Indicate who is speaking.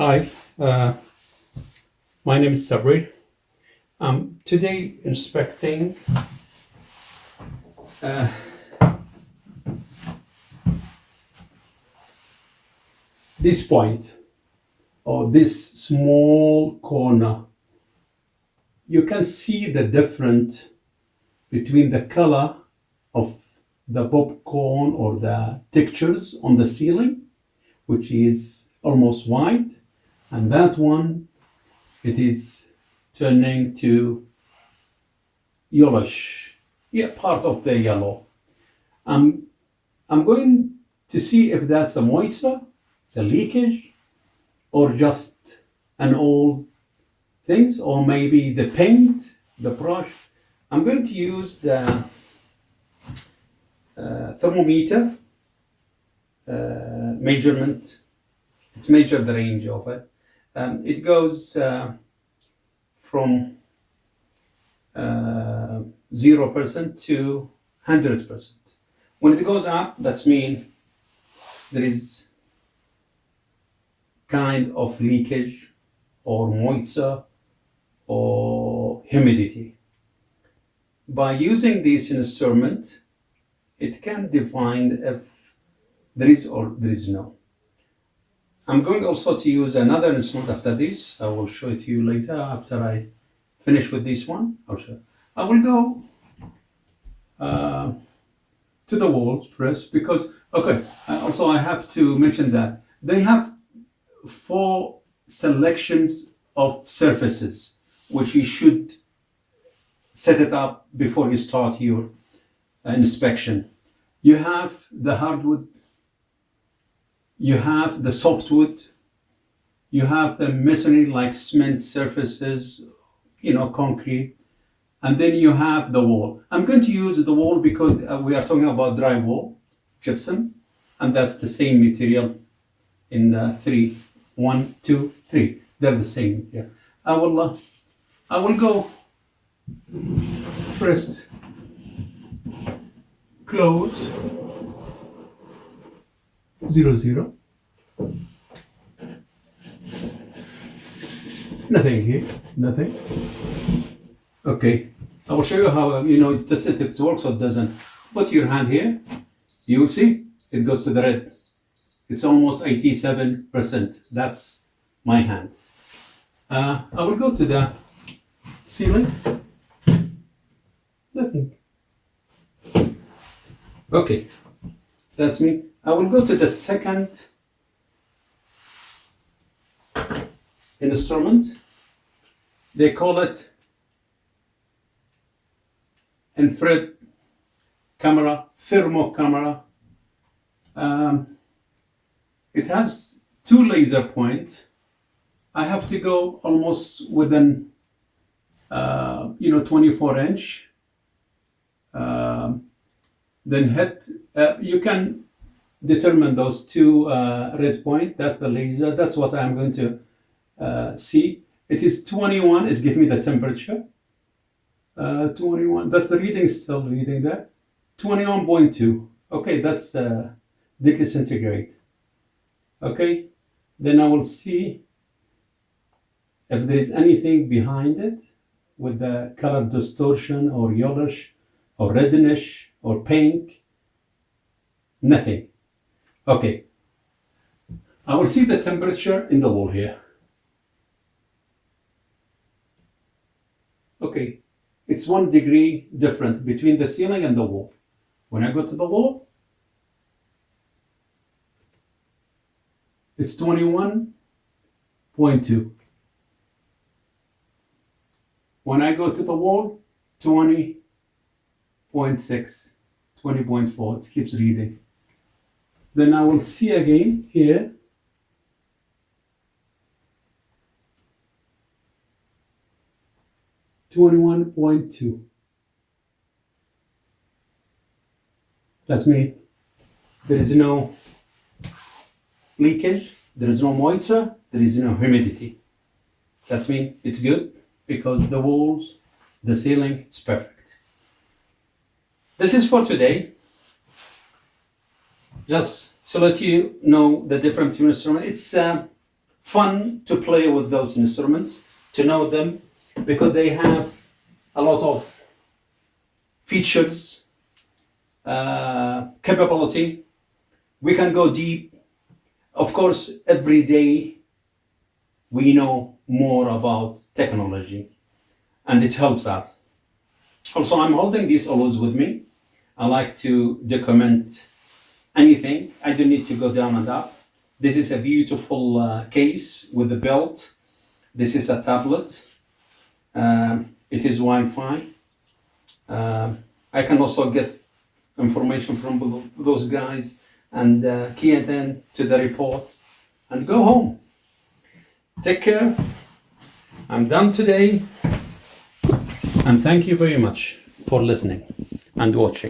Speaker 1: Hi, my name is Sabri. I'm today inspecting uh, this point or this small corner. You can see the difference between the color of the popcorn or the textures on the ceiling, which is almost white, and that one it is turning to yellowish, yeah, part of the yellow. I'm I'm going to see if that's a moisture, it's a leakage, or just an old things, or maybe the paint, the brush. I'm going to use the thermometer measurement. It's measured the range of it. It goes from 0% to 100%. When it goes up, that's mean there is kind of leakage or moisture or humidity. By using this instrument, it can define if there is or there is no. I'm going also to use another instrument after this. I will show it to you later after I finish with this one. Also, I will go to the wall first because, okay, also I have to mention that they have four selections of surfaces which you should set it up before you start your inspection. You have the hardwood, you have the softwood, you have the masonry like cement surfaces, concrete, and then you have the wall. I'm going to use the wall because we are talking about drywall, gypsum, and that's the same material in the three. 1, 2, 3. They're the same. Yeah. I will go first. Close 0, 0. Nothing here. Nothing. Okay. I will show you how the if it works or it doesn't. Put your hand here. You will see it goes to the red. It's almost 87%. That's my hand. I will go to the ceiling. Nothing. Okay, that's me. I will go to the second instrument. They call it infrared camera, thermo camera. It has two laser points. I have to go almost within, 24-inch. Then hit. You can determine those two red point. That's the laser. That's what I'm going to see. It is 21. It gives me the temperature. 21. That's the reading. Still reading there. 21.2. Okay, that's degree centigrade. Okay, then I will see if there is anything behind it with the color distortion or yellowish or reddish or pink. Nothing. Okay, I will see the temperature in the wall here. Okay, it's 1 degree different between the ceiling and the wall. When I go to the wall, it's 21.2. When I go to the wall, 20.6, 20.4. It keeps reading. Then I will see again here. $21.2. That means there is no leakage, there is no moisture, there is no humidity. That means it's good because the walls, the ceiling, it's perfect. This is for today. Just to let you know the different instrument. It's fun to play with those instruments, to know them, because they have a lot of features, capability. We can go deep. Of course, every day we know more about technology, and it helps us. Also, I'm holding this always with me. I like to document anything. I don't need to go down and up. This is a beautiful case with a belt. This is a tablet. It is Wi-Fi. I can also get information from those guys and key it in to the report and go home. Take care. I'm done today. And thank you very much for listening and watching.